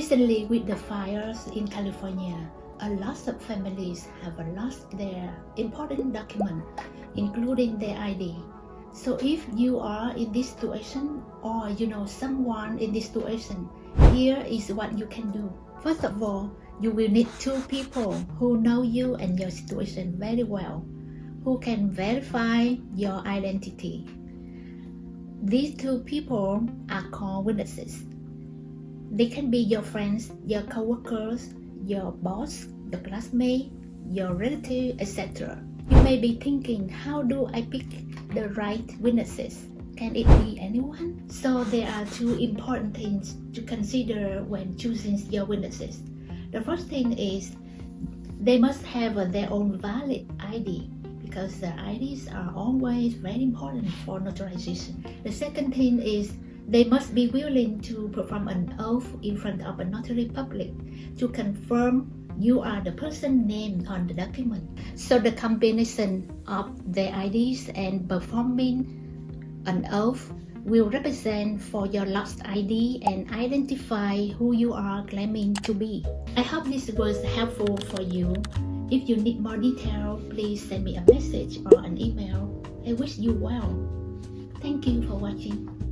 Recently, with the fires in California, a lot of families have lost their important document, including their ID. So if you are in this situation or you know someone in this situation, here is what you can do. First of all, you will need two people who know you and your situation very well, who can verify your identity. These two people are called witnesses. They can be your friends, your co-workers, your boss, your classmate, your relative, etc. You may be thinking, how do I pick the right witnesses? Can it be anyone? So there are two important things to consider when choosing your witnesses. The first thing is they must have their own valid ID, because their IDs are always very important for notarization. The second thing is they must be willing to perform an oath in front of a Notary Public to confirm you are the person named on the document. So the combination of their IDs and performing an oath will represent for your lost ID and identify who you are claiming to be. I hope this was helpful for you. If you need more detail, please send me a message or an email. I wish you well. Thank you for watching.